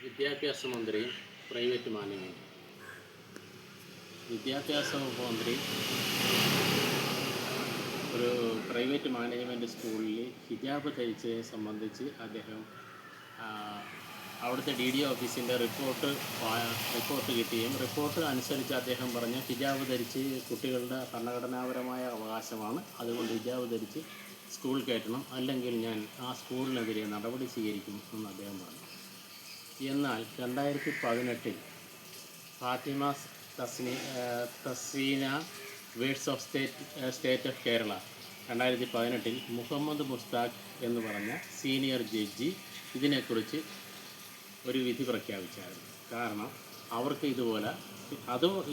വിദ്യാഭ്യാസ മന്ത്രി private management. വിദ്യാഭ്യാസ വകുപ്പ് മന്ത്രി ഒരു പ്രൈവറ്റ് മാനേജ്മെൻറ്റ് സ്കൂളിൽ ഹിജാബ് ധരിച്ചതിനെ സംബന്ധിച്ച് അദ്ദേഹം അവിടുത്തെ DDO ഓഫീസിൻ്റെ റിപ്പോർട്ട് കിട്ടുകയും റിപ്പോർട്ട് അനുസരിച്ച് അദ്ദേഹം പറഞ്ഞു ഹിജാബ് ധരിച്ച് കുട്ടികളുടെ ഭരണഘടനാപരമായ അവകാശമാണ്, അതുകൊണ്ട് ഹിജാബ് ധരിച്ച് സ്കൂൾ കയറ്റണം, അല്ലെങ്കിൽ ഞാൻ ആ സ്കൂളിനെതിരെ നടപടി സ്വീകരിക്കും എന്ന് അദ്ദേഹം പറഞ്ഞു. എന്നാൽ 2018 Fathima Thasweena words of state of Kerala 2018 Muhammad Musthaq എന്ന് പറഞ്ഞ സീനിയർ ജഡ്ജി ഇതിനെക്കുറിച്ച് ഒരു വിധി പ്രഖ്യാപിച്ചായിരുന്നു. കാരണം അവർക്ക് ഇതുപോലെ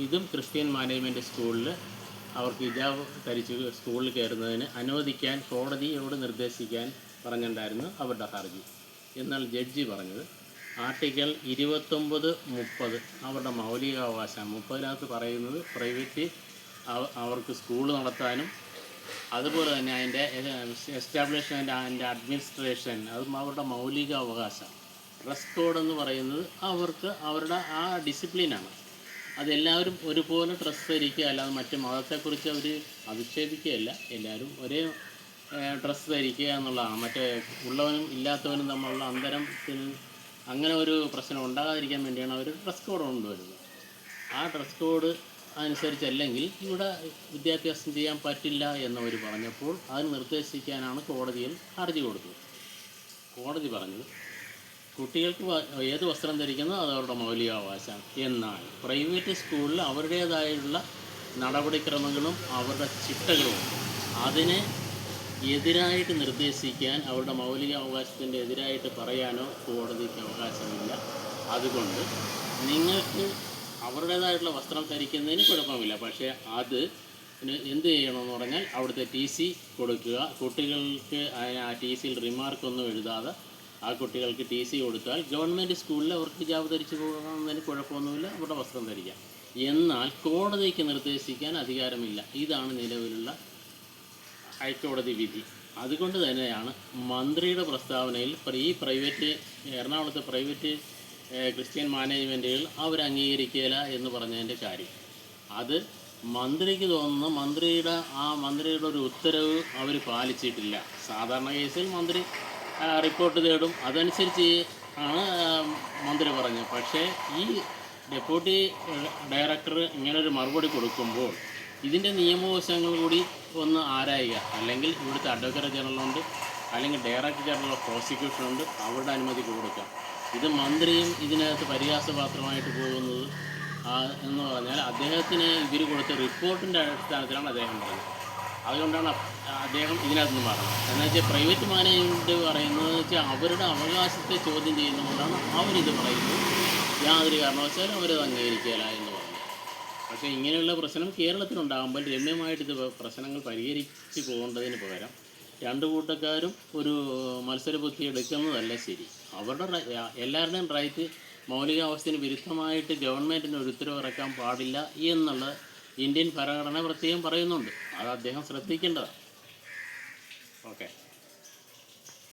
ഇതും ക്രിസ്ത്യൻ മാനേജ്മെൻറ്റ് സ്കൂളിൽ അവർക്ക് ഹിജാബ് ധരിച്ച് സ്കൂളിൽ കയറുന്നതിന് അനുവദിക്കാൻ കോടതിയോട് നിർദ്ദേശിക്കാൻ പറഞ്ഞിട്ടുണ്ടായിരുന്നു അവരുടെ ഹർജി. എന്നാൽ ജഡ്ജി പറഞ്ഞത് ആർട്ടിക്കിൾ 29-30 അവരുടെ മൗലികാവകാശം 30-നകത്ത് പറയുന്നത് പ്രൈവറ്റ് അവർക്ക് സ്കൂൾ നടത്താനും അതുപോലെ തന്നെ അതിൻ്റെ എസ്റ്റാബ്ലിഷ്മെൻറ്റ് ആൻഡ് അഡ്മിനിസ്ട്രേഷൻ അതും അവരുടെ മൗലിക അവകാശം. ഡ്രസ് കോഡ് എന്ന് പറയുന്നത് അവർക്ക് അവരുടെ ആ ഡിസിപ്ലിനാണ്. അതെല്ലാവരും ഒരുപോലെ ഡ്രസ്സ് ധരിക്കുക, അല്ലാതെ മറ്റു മതത്തെക്കുറിച്ച് അവർ അധിക്ഷേപിക്കുകയല്ല. എല്ലാവരും ഒരേ ഡ്രസ്സ് ധരിക്കുക എന്നുള്ളതാണ്. മറ്റേ ഉള്ളവനും ഇല്ലാത്തവനും തമ്മിലുള്ള അന്തരത്തിന് അങ്ങനെ ഒരു പ്രശ്നം ഉണ്ടാകാതിരിക്കാൻ വേണ്ടിയാണ് അവർ ഡ്രസ് കോഡ് കൊണ്ടുവരുന്നത്. ആ ഡ്രസ് കോഡ് അനുസരിച്ചല്ലെങ്കിൽ ഇവിടെ വിദ്യാഭ്യാസം ചെയ്യാൻ പറ്റില്ല എന്നവർ പറഞ്ഞപ്പോൾ അത് നിർദ്ദേശിക്കാനാണ് കോടതിയിൽ ഹർജി കൊടുത്തത്. കോടതി പറഞ്ഞത് കുട്ടികൾക്ക് ഏത് വസ്ത്രം ധരിക്കുന്നോ അത് അവരുടെ മൗലികാവകാശമാണ്. എന്നാൽ പ്രൈവറ്റ് സ്കൂളിൽ അവരുടേതായുള്ള നടപടിക്രമങ്ങളും അവരുടെ ചിട്ടകളും അതിനെ എതിരായിട്ട് നിർദ്ദേശിക്കാൻ അവരുടെ മൗലികാവകാശത്തിൻ്റെ എതിരായിട്ട് പറയാനോ കോടതിക്ക് അവകാശമില്ല. അതുകൊണ്ട് നിങ്ങൾക്ക് അവരുടേതായിട്ടുള്ള വസ്ത്രം ധരിക്കുന്നതിന് കുഴപ്പമില്ല, പക്ഷേ അത് എന്ത് ചെയ്യണമെന്ന് പറഞ്ഞാൽ അവിടുത്തെ TC കൊടുക്കുക. കുട്ടികൾക്ക് ആ TCയിൽ റിമാർക്കൊന്നും എഴുതാതെ ആ കുട്ടികൾക്ക് TC കൊടുത്താൽ ഗവൺമെൻറ് സ്കൂളിൽ അവർക്ക് ഹിജാബ് ധരിച്ചു പോകുന്നതിന് കുഴപ്പമൊന്നുമില്ല, അവരുടെ വസ്ത്രം ധരിക്കാം. എന്നാൽ കോടതിക്ക് നിർദ്ദേശിക്കാൻ അധികാരമില്ല. ഇതാണ് നിലവിലുള്ള ഹൈക്കോടതി വിധി. അതുകൊണ്ട് തന്നെയാണ് മന്ത്രിയുടെ പ്രസ്താവനയിൽ ഈ എറണാകുളത്തെ പ്രൈവറ്റ് ക്രിസ്ത്യൻ മാനേജ്മെൻറ്റുകൾ അവർ അംഗീകരിക്കില്ല എന്ന് പറഞ്ഞതിൻ്റെ കാര്യം. അത് മന്ത്രിക്ക് തോന്നുന്നു മന്ത്രിയുടെ ഒരു ഉത്തരവ് അവർ പാലിച്ചിട്ടില്ല. സാധാരണ കേസിൽ മന്ത്രി റിപ്പോർട്ട് തേടും, അതനുസരിച്ച് ആണ് മന്ത്രി പറഞ്ഞത്. പക്ഷേ ഈ ഡെപ്യൂട്ടി ഡയറക്ടർ ഇങ്ങനൊരു മറുപടി കൊടുക്കുമ്പോൾ ഇതിൻ്റെ നിയമവശങ്ങൾ കൂടി ഒന്ന് ആരായുക. അല്ലെങ്കിൽ ഇവിടുത്തെ അഡ്വക്കേറ്റ് ജനറലുണ്ട്, അല്ലെങ്കിൽ ഡയറക്ടർ ജനറൽ ഓഫ് പ്രോസിക്യൂഷനുണ്ട്, അവരുടെ അനുമതി കൊടുക്കാം. ഇത് മന്ത്രിയും ഇതിനകത്ത് പരിഹാസപാത്രമായിട്ട് പോകുന്നത് എന്ന് പറഞ്ഞാൽ അദ്ദേഹത്തിന് ഇവർ കൊടുത്ത റിപ്പോർട്ടിൻ്റെ അടിസ്ഥാനത്തിലാണ് അദ്ദേഹം പറഞ്ഞത്. അതുകൊണ്ടാണ് അദ്ദേഹം ഇതിനകത്ത് നിന്ന് പറഞ്ഞത്. എന്നുവെച്ചാൽ പ്രൈവറ്റ് മാനേജ്മെൻറ്റ് പറയുന്നത് വെച്ചാൽ അവരുടെ അവകാശത്തെ ചോദ്യം ചെയ്യുന്നതുകൊണ്ടാണ് അവരിത് പറയുന്നത്. യാതൊരു കാരണവശാലും അവരത് അംഗീകരിക്കില്ല എന്ന് പറഞ്ഞു. പക്ഷേ ഇങ്ങനെയുള്ള പ്രശ്നം കേരളത്തിലുണ്ടാകുമ്പോൾ രമ്യമായിട്ട് ഇത് പ്രശ്നങ്ങൾ പരിഹരിച്ച് പോകേണ്ടതിന് പകരം രണ്ട് കൂട്ടക്കാരും ഒരു മത്സരബുദ്ധി എടുക്കുന്നതല്ല ശരി. അവരുടെ എല്ലാവരുടെയും റൈറ്റ് മൗലികാവസ്ഥയ്ക്ക് വിരുദ്ധമായിട്ട് ഗവൺമെൻറ്റിന് ഒരു ഉത്തരവ് ഇറക്കാൻ പാടില്ല എന്നുള്ള ഇന്ത്യൻ ഭരണഘടന പ്രത്യേകം പറയുന്നുണ്ട്. അത് അദ്ദേഹം ശ്രദ്ധിക്കേണ്ടതാണ്. ഓക്കെ.